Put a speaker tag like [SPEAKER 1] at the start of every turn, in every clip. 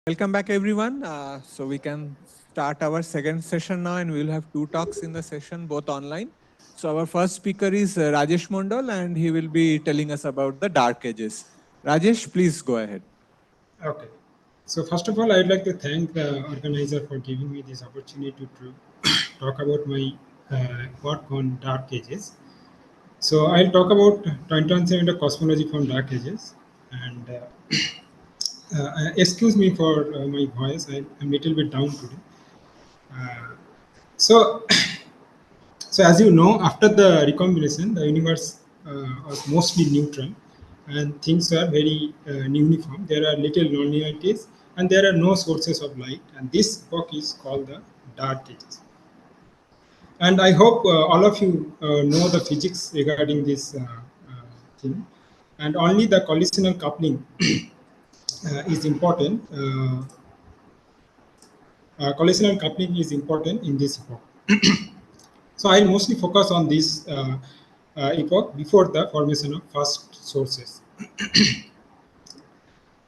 [SPEAKER 1] Welcome back, everyone. So we can start our second session now, and we'll have two talks in the session, both online. So our first speaker is Rajesh Mondal, and he will be telling us about the Dark Ages. Rajesh, please go ahead.
[SPEAKER 2] Okay. So first of all, I'd like to thank the organizer for giving me this opportunity to talk about my work on Dark Ages. So I'll talk about 2007 cosmology from Dark Ages, and excuse me for my voice. I'm a little bit down today. Uh, so, so as you know, after the recombination, the universe was mostly neutral, and things are very uniform. There are little nonlinearities, and there are no sources of light. And this epoch is called the Dark Ages. And I hope all of you know the physics regarding this thing. And only the collisional coupling is important. Collisional coupling is important in this epoch. So I'll mostly focus on this epoch before the formation of first sources.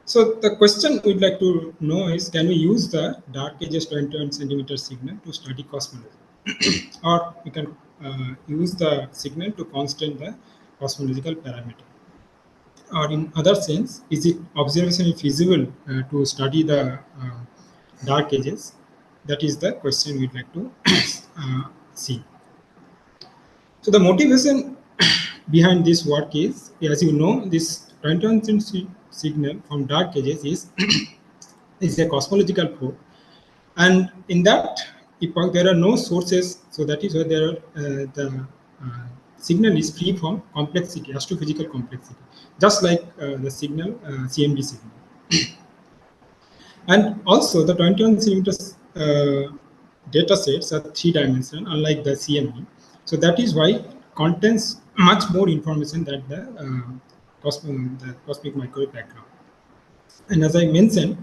[SPEAKER 2] So the question we'd like to know is, can we use the Dark Ages 21 centimeter signal to study cosmology? Or we can use the signal to constant the cosmological parameter. Or in other sense, is it observationally feasible to study the Dark Ages? That is the question we'd like to see. So the motivation behind this work is, as you know, this 21st century signal from Dark Ages is a cosmological probe, and in that epoch there are no sources. So that is why there are, the signal is free from complexity, astrophysical complexity, just like the signal CMB signal. And also the 21 centimeters data sets are three-dimensional, unlike the CMB. So that is why it contains much more information than the cosmic microwave background. And as I mentioned,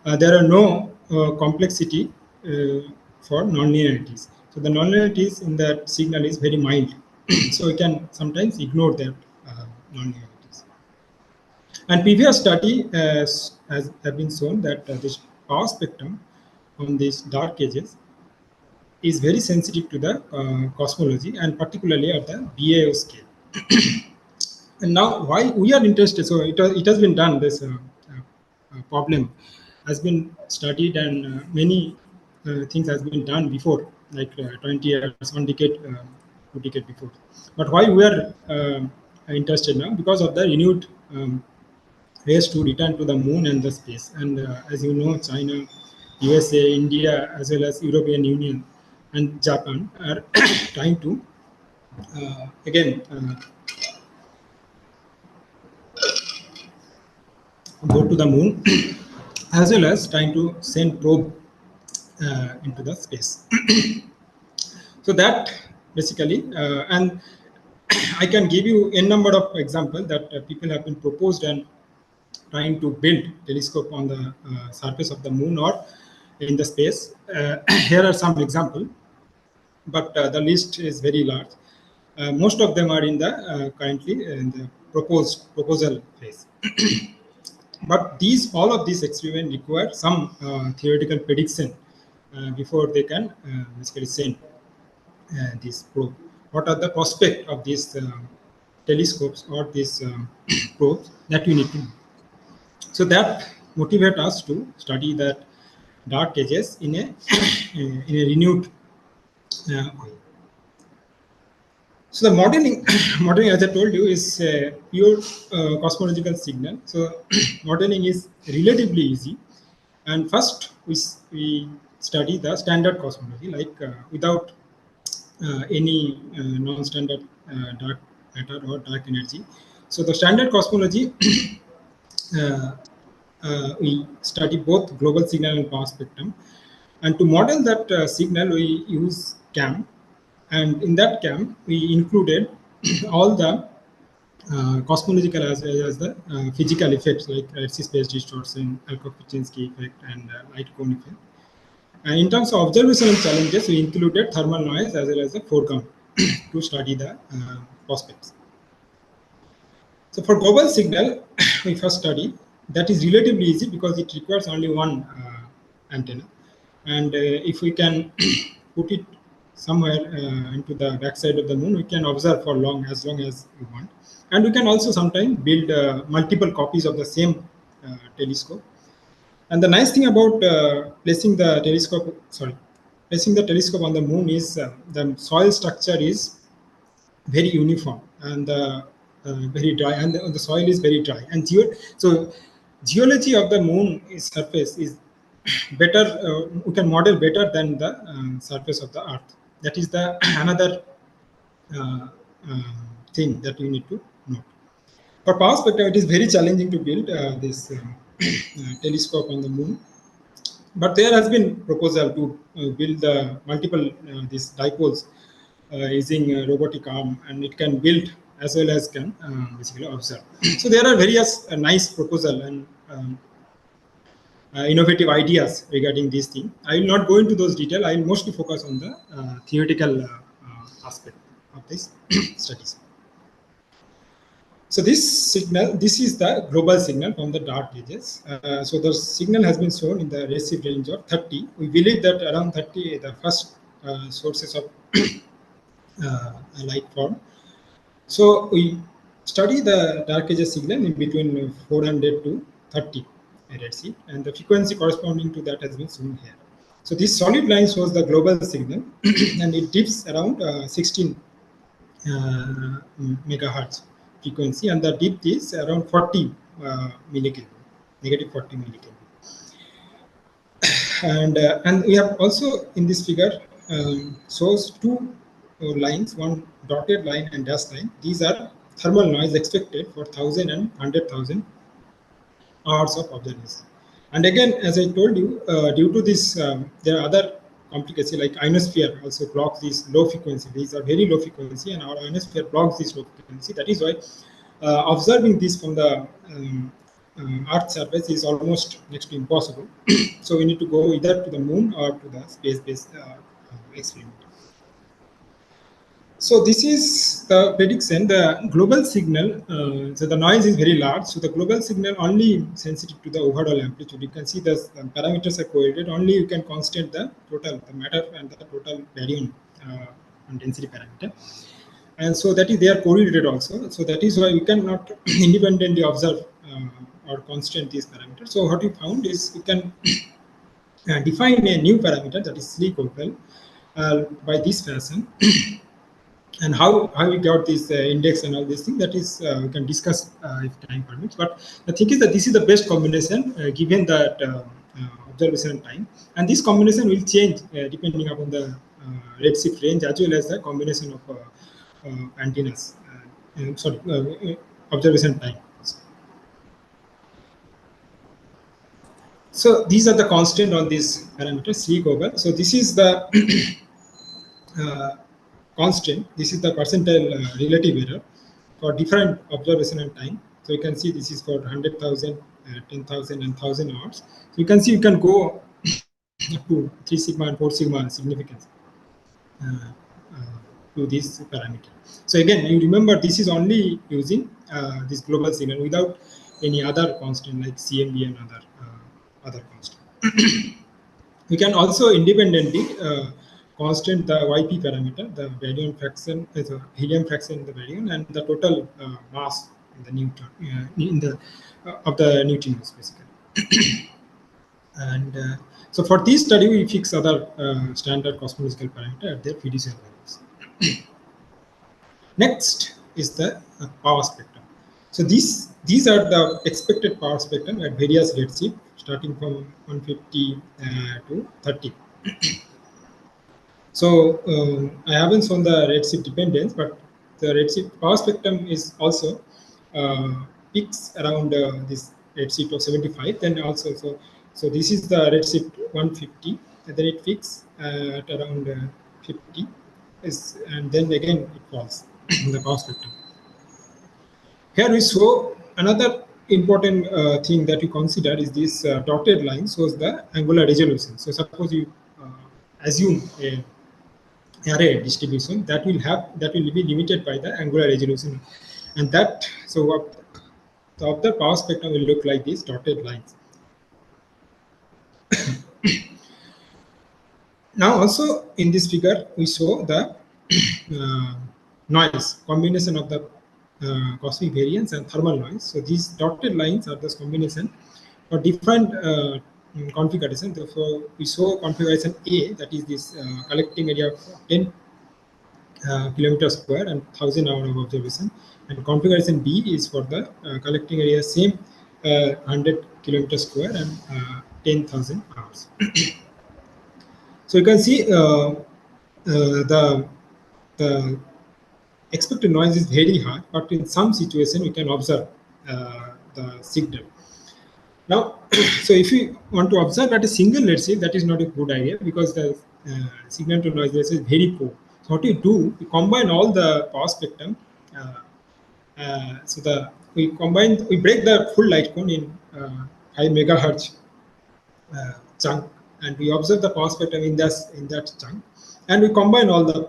[SPEAKER 2] there are no complexity for nonlinearities. So the nonlinearities in that signal is very mild. So we can sometimes ignore that nonlinearities. And previous study has been shown that this power spectrum on these Dark Ages is very sensitive to the cosmology, and particularly at the BAO scale. And now, why we are interested? So it has been done. This problem has been studied, and many things has been done before, like 20 years, 1 decade, 2 decades before. But why we are interested now? Because of the renewed race to return to the moon and the space. And as you know, China, USA, India, as well as European Union and Japan are trying to again go to the moon, as well as trying to send probe into the space. So that basically, and I can give you a number of examples that people have been proposed and trying to build telescope on the surface of the moon or in the space. Here are some examples, but the list is very large. Most of them are in the currently in the proposal phase. But all of these experiments require some theoretical prediction before they can basically send this probe. What are the prospects of these telescopes or these probes that we need to know? So that motivates us to study that Dark Ages in a renewed way. So the modeling, as I told you, is a pure cosmological signal. So modeling is relatively easy. And first, we study the standard cosmology, like without any non-standard dark matter or dark energy. So the standard cosmology, we study both global signal and power spectrum. And to model that signal, we use CAM. And in that CAM, we included all the cosmological as well as the physical effects, like space distortion, Alcock-Pichinski effect, and light cone effect. And in terms of observational challenges, we included thermal noise as well as the foreground to study the prospects. So for global signal, we first study that is relatively easy because it requires only one antenna. And if we can put it somewhere into the backside of the moon, we can observe for as long as we want. And we can also sometimes build multiple copies of the same telescope. And the nice thing about placing the telescope on the moon is the soil structure is very uniform and very dry, and the soil is very dry. And so geology of the moon surface is better. We can model better than the surface of the Earth. That is the another uh, thing that you need to note. For power spectrum, it is very challenging to build this telescope on the moon. But there has been proposal to build the multiple these dipoles using robotic arm, and it can build as well as can basically observe. So there are various nice proposal and innovative ideas regarding this thing. I will not go into those details. I will mostly focus on the theoretical aspect of this studies. So this is the global signal from the dark ages. So the signal has been shown in the redshift range of 30. We believe that around 30, the first sources of light form. So we study the dark ages signal in between 400 to 30 redshift, and the frequency corresponding to that has been shown here. So this solid line shows the global signal, and it dips around 16 megahertz frequency, and the depth is around 40 millikelvin, negative 40 millikelvin. And we have also in this figure shows two lines, one dotted line and dashed line. These are thermal noise expected for 1,000 and 100,000 hours of observation. And again, as I told you, due to this, there are other complications like ionosphere also blocks this low frequency. These are very low frequency, and our ionosphere blocks this low frequency. That is why observing this from the Earth surface is almost next to impossible. So we need to go either to the moon or to the space-based experiment. So this is the prediction. The global signal, so the noise is very large. So the global signal only sensitive to the overall amplitude. You can see the parameters are correlated. Only you can constant the total, the matter and the total baryon and density parameter. And so that is they are correlated also. So that is why we cannot independently observe or constant these parameters. So what we found is we can define a new parameter, that is sleek opal, by this fashion. And how we got this index and all these things, that is we can discuss if time permits. But the thing is that this is the best combination given that observation time, and this combination will change depending upon the redshift range as well as the combination of antennas. Observation time. So these are the constant on this parameter sleek opal. So this is the constant. This is the percentile relative error for different observation and time. So you can see this is for 100,000, 10,000, and 1,000 hours. So you can see you can go up to 3 sigma and 4 sigma significance to this parameter. So again, you remember this is only using this global signal without any other constant like CMB and other constant. We can also independently constant the YP parameter, the baryon fraction, the helium fraction in the baryon, and the total mass in the neutron of the neutrinos basically. And so for this study, we fix other standard cosmological parameter at their fiducial values. Next is the power spectrum. So these are the expected power spectrum at various redshift, starting from 150 to 30. So I haven't shown the redshift dependence, but the redshift power spectrum is also peaks around this redshift of 75. Then also, so this is the redshift 150, and then it peaks at around 50, and then again it falls in the power spectrum. Here we show another important thing that you consider is this dotted line shows the angular resolution. So suppose you assume a array distribution that will be limited by the angular resolution, and that So of the power spectrum will look like these dotted lines. Now also in this figure we show the noise combination of the cosmic variance and thermal noise. So these dotted lines are this combination for different configuration. Therefore, we show configuration A, that is this collecting area of 10 kilometer square and 1000 hour of observation, and configuration B is for the collecting area same 100 kilometer square and 10,000 hours. So you can see the expected noise is very high, but in some situation we can observe the signal. Now, so if you want to observe at a single, let's say, that is not a good idea because the signal to noise ratio is very poor. So what you do, you combine all the power spectrum. We break the full light cone in 5 megahertz chunk, and we observe the power spectrum in that chunk, and we combine all the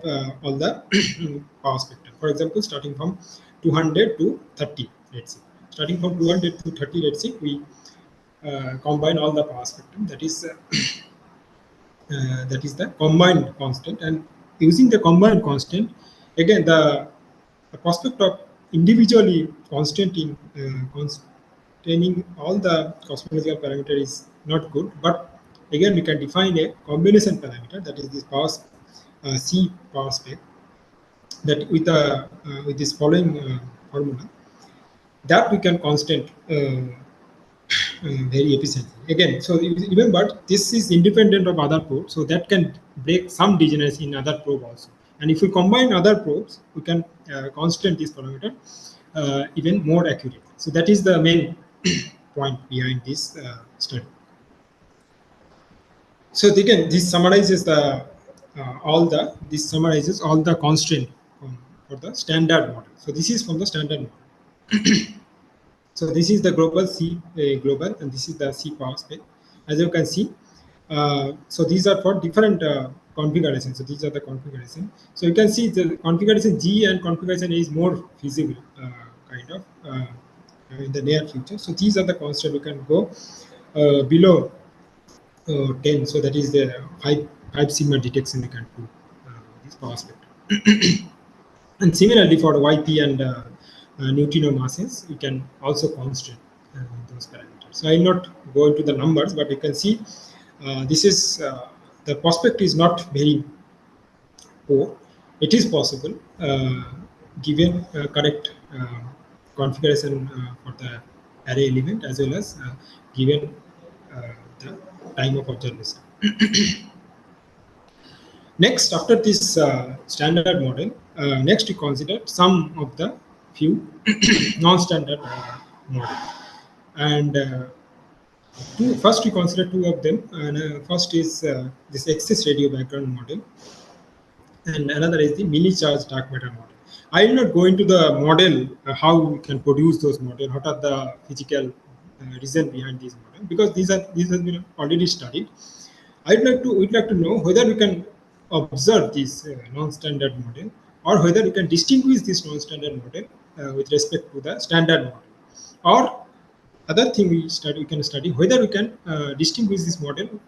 [SPEAKER 2] power spectrum. For example, starting from 200 to 30, let's say. Starting from 200 to 30, let's say, we combine all the power spectrum. That is the combined constant, and using the combined constant, again the prospect of individually constant in containing all the cosmological parameter is not good, but again we can define a combination parameter, that is this power C power spec, that with this following formula, that we can constant very efficiently. Again, so remember, this is independent of other probes, so that can break some degeneracy in other probe also. And if we combine other probes, we can constant this parameter even more accurate. So that is the main point behind this study. So again, this summarizes all the constraint for the standard model. So this is from the standard model. So this is the global C global, and this is the C power spec. As you can see, so these are for different configurations. So these are the configurations. So you can see the configuration G and configuration A is more feasible, kind of in the near future. So these are the constraints. We can go below 10. So that is the 5 sigma detection we can do this power spectrum. And similarly for YP and neutrino masses, we can also constrain those parameters. So I will not go into the numbers, but you can see this is the prospect is not very poor. It is possible given correct configuration for the array element, as well as given the time of observation. Next, after this standard model, next we consider some of the few non-standard model, and first we consider two of them. And first is this excess radio background model, and another is the mini-charge dark matter model. I will not go into the model how we can produce those models, what are the physical reason behind these models, because these has been already studied. We'd like to know whether we can observe this non-standard model, or whether we can distinguish this non-standard model with respect to the standard model, or other thing we can study whether we can distinguish this model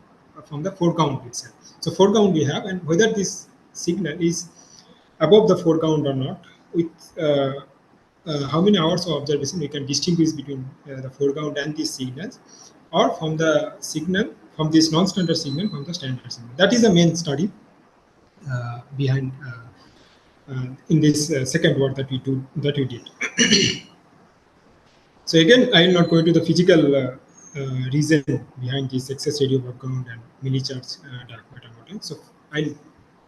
[SPEAKER 2] from the foreground itself. So foreground we have, and whether this signal is above the foreground or not, with how many hours of observation we can distinguish between the foreground and these signals, or from the signal, from this non-standard signal, from the standard signal. That is the main study behind in this second work that we did. So again, I will not go into the physical reason behind this excess radio background and mini-charge dark matter model. So I'll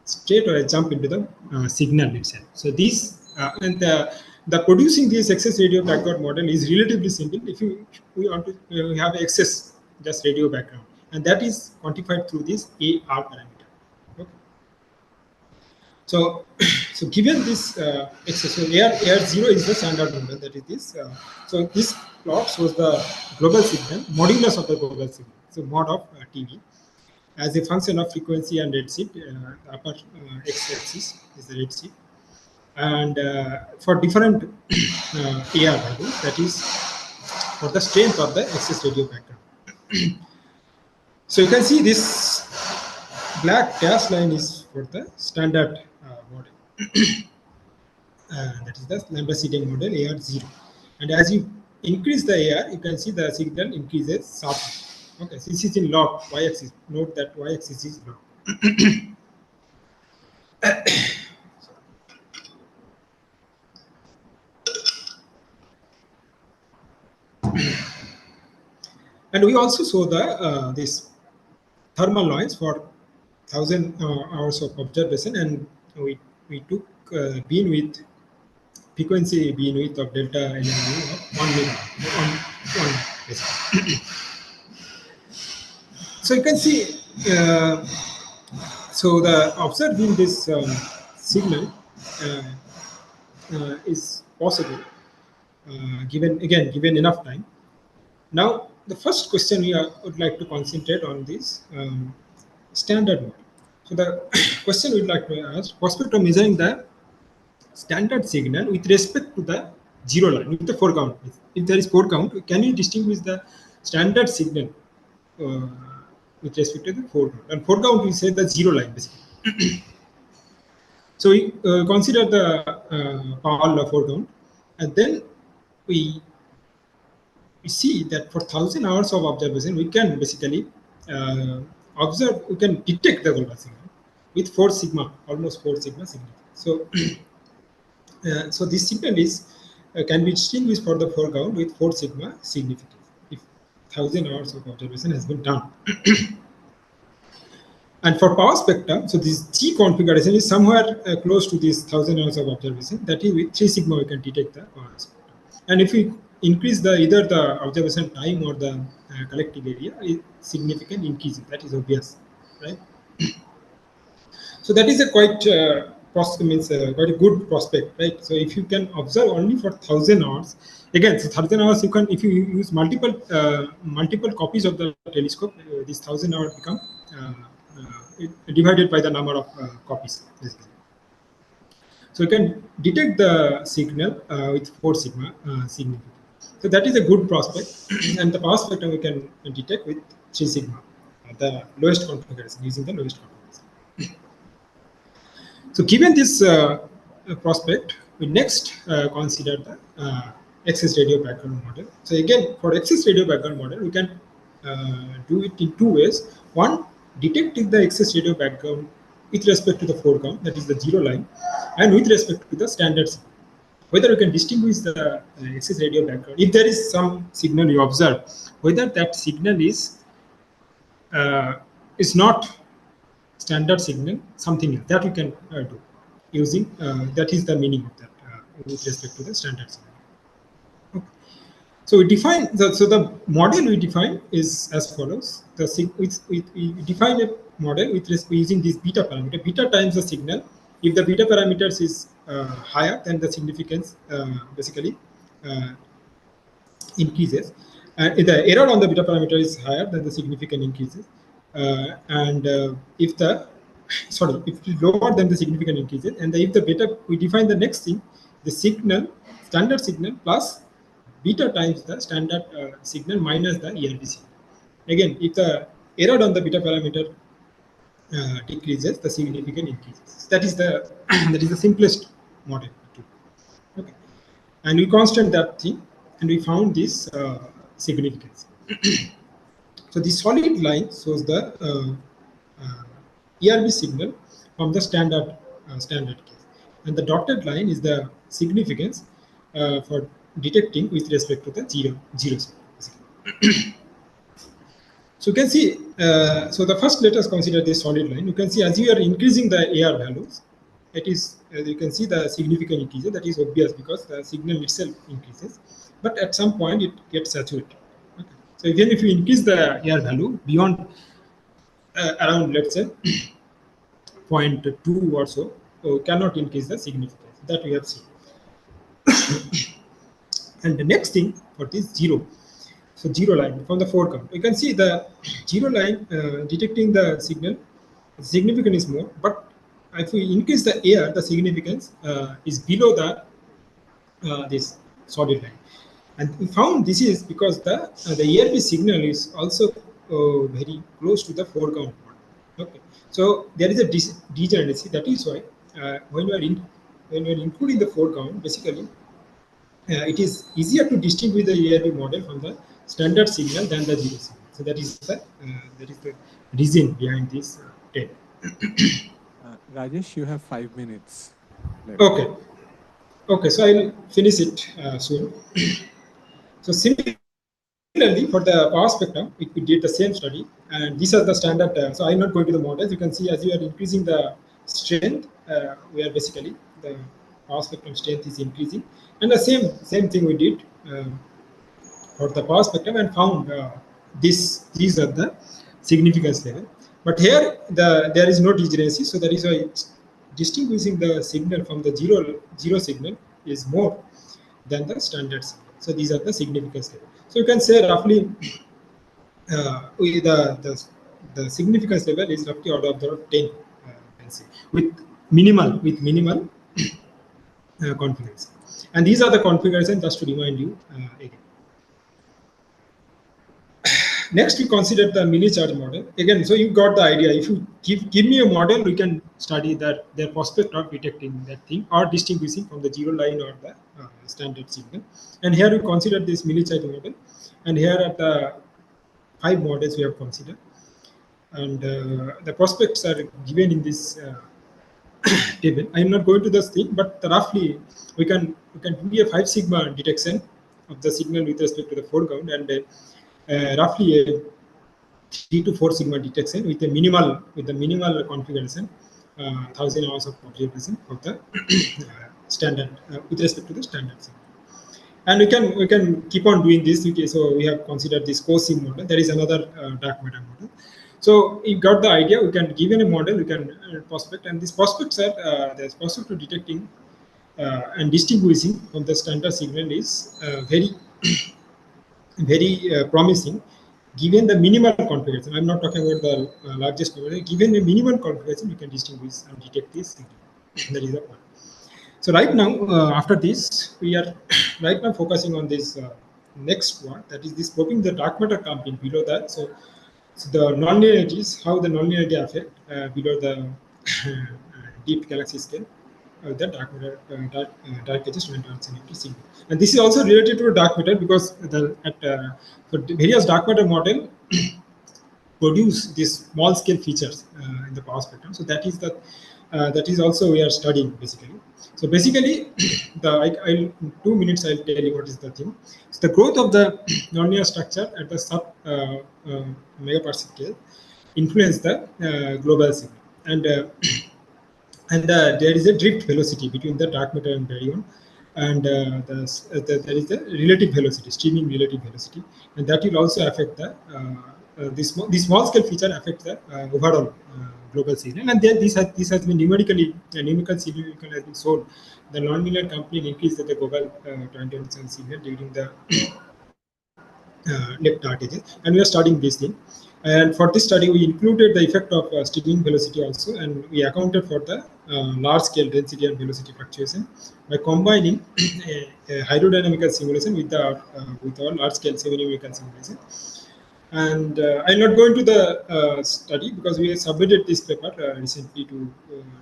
[SPEAKER 2] straight away jump into the signal itself. So this and the producing this excess radio background model is relatively simple. If we want to have excess just radio background, and that is quantified through this AR parameter. Okay. So, so given this excess, so AR0 is the standard model, that is this. So this plot shows the global signal, modulus of the global signal, so mod of TV, as a function of frequency and redshift. The upper x-axis is the redshift, and for different AR values, that is for the strength of the excess radio background. So you can see this black dash line is for the standard model. That is the lambda CDM model AR0. And as you increase the AR, you can see the signal increases sharply. Okay, so this is in log y-axis. Note that y-axis is log. And we also saw the this thermal noise for 1000 hours of observation, and we took beamwidth frequency beamwidth of delta LNU of 1 megahertz. So you can see, so the observing this signal is possible given enough time. Now, the first question we would like to concentrate on this standard model. So the question we'd like to ask, prospect of measuring the standard signal with respect to the zero line, with the foreground. If there is foreground, can you distinguish the standard signal with respect to the foreground? And foreground, we say the zero line, basically. So we consider the power law foreground, and then we see that for 1000 hours of observation, we can basically observe, we can detect the global signal with 4 sigma, almost 4 sigma significance. So, so this signal is can be distinguished for the foreground with 4 sigma significance if 1000 hours of observation has been done. And for power spectrum, so this G configuration is somewhere close to this 1000 hours of observation. That is, with 3 sigma we can detect the power spectrum. And if we increase the either the observation time or the collective area, significant increases. That is obvious, right? So that is a quite quite a good prospect, right? So if you can observe only for 1000 hours, again, so 1000 hours, you can, if you use multiple copies of the telescope, this 1000 hours become divided by the number of copies, basically. So you can detect the signal with 4 sigma significance. So that is a good prospect, and the power spectrum we can detect with 3 sigma, the lowest configuration, using the lowest configuration. So given this prospect, we next consider the excess radio background model. So again, for excess radio background model, we can do it in 2 ways. One, detecting the excess radio background with respect to the foreground, that is the zero line, and with respect to the standard signal. Whether you can distinguish the excess radio background, if there is some signal you observe, whether that signal is not standard signal, something else, that you can do using, that is the meaning of that with respect to the standard signal. Okay. So we define, so the model we define is as follows. We define a model with respect using this beta parameter. Beta times the signal. If the beta parameters is higher, then the significance basically increases. And if the error on the beta parameter is higher, then the significance increases. If the if it is lower, then the significance increases. And if the beta, we define the next thing, the signal, standard signal plus beta times the standard signal minus the ERB signal. Again, if the error on the beta parameter decreases, the significance increases. That is the simplest model. Okay, and we constant that thing, and we found this significance. So the solid line shows the ERB signal from the standard case, and the dotted line is the significance for detecting with respect to the zero signal. So you can see, so the first, let us consider this solid line. You can see as you are increasing the AR values, it is, as you can see, the significant increases. That is obvious because the signal itself increases, but at some point it gets saturated. Okay. So even if you increase the AR value beyond around, let's say, 0.2 or so, cannot increase the significance. That we have seen. And the next thing for this zero. So zero line from the foreground, you can see the zero line detecting the signal. The significance is more, but if we increase the AR, the significance is below the this solid line. And we found this is because the ERP signal is also very close to the foreground one. Okay, so there is a degeneracy. That is why when you are including the foreground, basically it is easier to distinguish the ERP model from the standard signal than the zero signal. So that is the reason behind this table.
[SPEAKER 1] Rajesh, you have 5 minutes left.
[SPEAKER 2] Okay. Okay, so I'll finish it soon. So similarly, for the power spectrum, we did the same study, and these are the standard. So I'm not going to the models. You can see as you are increasing the strength, we are basically the power spectrum strength is increasing, and the same thing we did for the power spectrum and found these are the significance level. But here there is no degeneracy, so that is why distinguishing the signal from the zero signal is more than the standard signal. So these are the significance level. So you can say roughly the significance level is roughly order of the 10, can say, with minimal configuration. And these are the configurations, just to remind you again. Next, we consider the mini charge model. Again, so you got the idea. If you give me a model, we can study that their prospect of detecting that thing or distinguishing from the zero line or the standard signal. And here we consider this mini charge model. And here are the 5 models we have considered. And the prospects are given in this table. I am not going to this thing, but roughly we can do a 5 sigma detection of the signal with respect to the foreground, and roughly a 3 to 4 sigma detection with the minimal configuration, 1000 hours of observation of the standard with respect to the standard signal. And we can keep on doing this. Okay, so we have considered this COSIM model. There is another dark matter model. So you got the idea. We can give a model. We can prospect, and these prospects are there's prospect to detecting and distinguishing from the standard signal is very promising. Given the minimal configuration, I'm not talking about the largest number. Given a minimal configuration, you can distinguish and detect this signal. That is the point. So right now, after this, we are right now focusing on this next one, that is this probing the dark matter component below that. So the nonlinearities, how the nonlinearity affect below the deep galaxy scale, the dark matter, dark edges to interactivity signal. And this is also related to dark matter because for various dark matter model produce these small scale features in the power spectrum. So that is also we are studying basically. So basically, in 2 minutes I'll tell you what is the thing. So the growth of the nonlinear structure at the sub megaparsec scale influence the global signal, and there is a drift velocity between the dark matter and baryon, and there is the relative velocity, streaming relative velocity, and that will also affect the this small scale feature affects the overall global signal. And then this has been numerical signal has been shown. The nonlinear component increase the global transmission signal during the left dark edges, and we are studying this thing. And for this study, we included the effect of streaming velocity also, and we accounted for the large scale density and velocity fluctuation by combining a hydrodynamical simulation with our large scale semi-numerical simulation. And I'll not go into the study because we submitted this paper recently to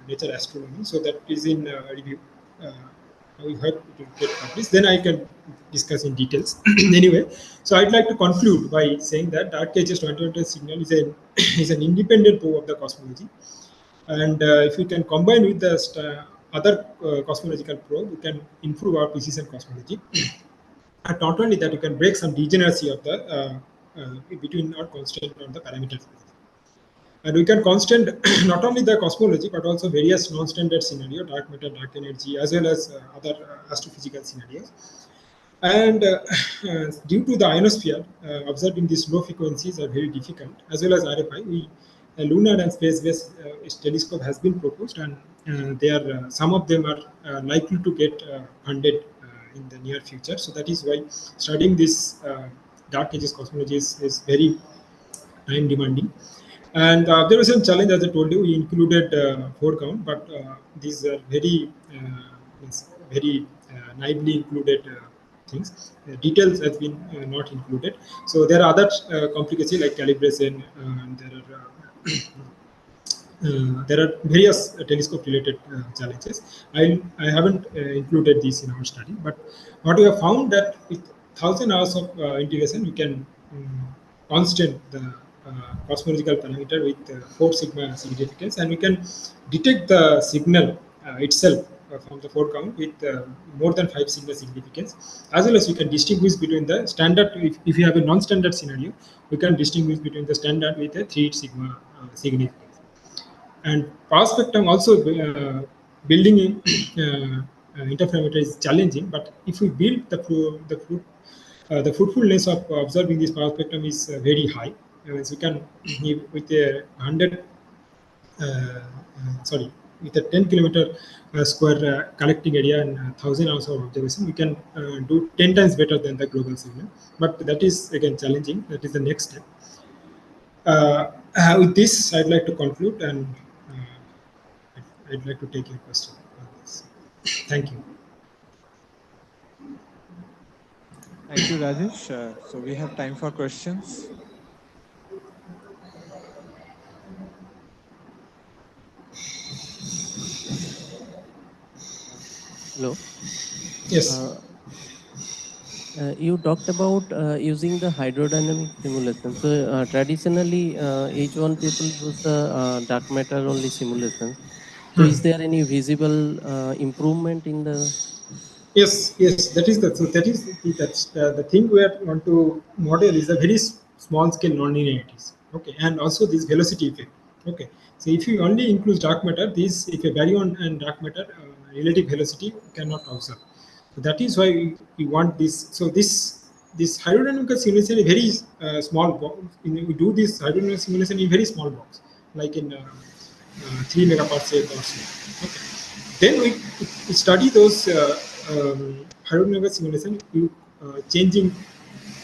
[SPEAKER 2] Nature Astronomy, so that is in review. We hope it will get published. Then I can discuss in details. Anyway, so I'd like to conclude by saying that dark edges to signal is an independent probe of the cosmology, and if we can combine with the other cosmological probe, we can improve our precision cosmology. And not only that, you can break some degeneracy of the between our constant on the parameters. And we can constant not only the cosmology but also various non-standard scenario, dark matter, dark energy, as well as other astrophysical scenarios. And due to the ionosphere, observing these low frequencies are very difficult, as well as RFI. A lunar and space-based telescope has been proposed, and they are some of them are likely to get funded in the near future. So that is why studying this dark edges cosmology is very time demanding. And the observation challenge, as I told you, we included foreground, but these are very naively included things. Details has been not included. So there are other complications like calibration, and there are various telescope-related challenges. I haven't included these in our study, but what we have found that with 1,000 hours of integration, we can constant the cosmological parameter with 4 sigma significance, and we can detect the signal itself from the 4 count with more than 5 sigma significance, as well as we can distinguish between the standard. If you have a non-standard scenario, we can distinguish between the standard with a 3 sigma significance. And power spectrum also building in interferometer is challenging, but if we build the fruitfulness of observing this power spectrum is very high. So we can with a 100 sorry, with a 10 kilometer square collecting area and 1,000 hours of observation, we can do 10 times better than the global signal. But that is again challenging. That is the next step. With this, I'd like to conclude, and I'd like to take your question on this. Thank you.
[SPEAKER 1] Thank you, Rajesh. So we have time for questions.
[SPEAKER 3] Hello.
[SPEAKER 2] Yes.
[SPEAKER 3] You talked about using the hydrodynamic simulation. So traditionally, H1 people use the dark matter only simulations. So is there any visible improvement in the?
[SPEAKER 2] Yes, yes, that is the thing we want to model is a very small scale nonlinearities. Okay, and also this velocity effect. Okay, so if you only include dark matter, this if a baryon and dark matter relative velocity cannot observe. So that is why we want this. So this hydrodynamic simulation is very small box. We do this hydrodynamic simulation in very small box, like in 3 megaparsec or so. Okay. Then we study those hydrodynamic simulation, you changing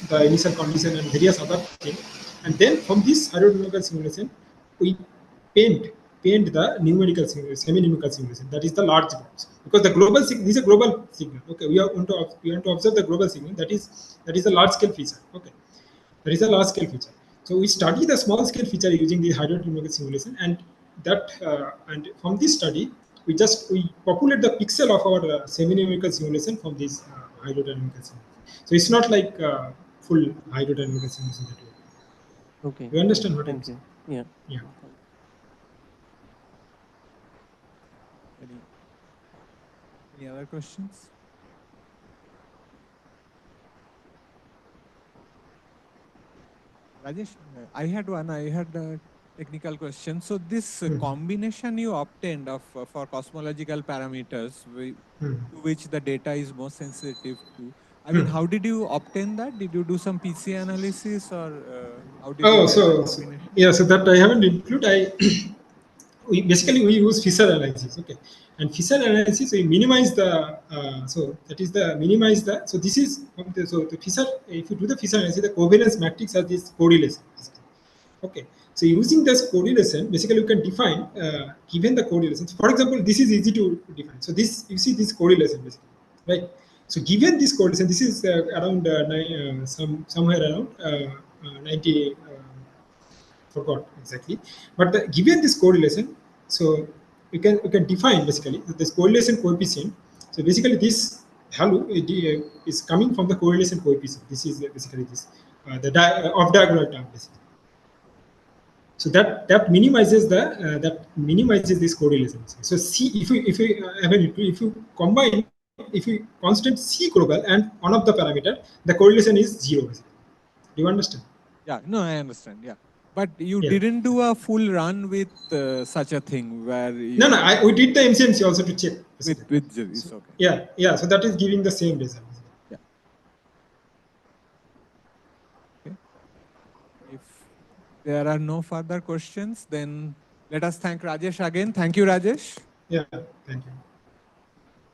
[SPEAKER 2] the initial condition and various other things, and then from this hydrodynamic simulation, we paint the numerical simulation, semi-numerical simulation. That is the large box, because the global this is a global signal. Okay, we want to observe the global signal. That is a large scale feature. Okay, that is a large scale feature. So we study the small scale feature using the hydrodynamic simulation, and and from this study we populate the pixel of our semi-numerical simulation from this hydrodynamic simulation. So it's not like full hydrodynamic simulation that we have.
[SPEAKER 3] Okay.
[SPEAKER 2] You understand what I'm
[SPEAKER 3] Thank
[SPEAKER 2] saying?
[SPEAKER 3] you. Yeah.
[SPEAKER 2] Yeah.
[SPEAKER 1] Any other questions? Rajesh, I had a technical question. So this combination you obtained of for cosmological parameters, to which the data is most sensitive to. I mean, how did you obtain that? Did you do some PC analysis, or how did you get that combination?
[SPEAKER 2] Yeah, so that I haven't included. We basically we use Fisher analysis. Okay, and Fisher analysis we minimize the so that is the minimize the, so this is so the Fisher, if you do the Fisher analysis, the covariance matrix has this correlation. Okay, so using this correlation, basically you can define given the correlation. For example, this is easy to define. So this, you see this correlation basically, right? So given this correlation, this is around somewhere around 90. Forgot exactly, but given this correlation, so you can define basically this correlation coefficient. So basically this value is coming from the correlation coefficient. This is basically this the off diagonal term basically. So that minimizes this correlation. So see, if you combine, if you constant C global and one of the parameter, the correlation is zero basically. Do you understand?
[SPEAKER 1] Yeah, no, I understand. Yeah, but you
[SPEAKER 2] Yeah.
[SPEAKER 1] didn't do a full run with such a thing where you
[SPEAKER 2] No, we did the MCMC also to check.
[SPEAKER 1] with it's okay.
[SPEAKER 2] Yeah. So that is giving the same result.
[SPEAKER 1] Yeah. Okay. If there are no further questions, then let us thank Rajesh again. Thank you, Rajesh.
[SPEAKER 2] Yeah, thank you.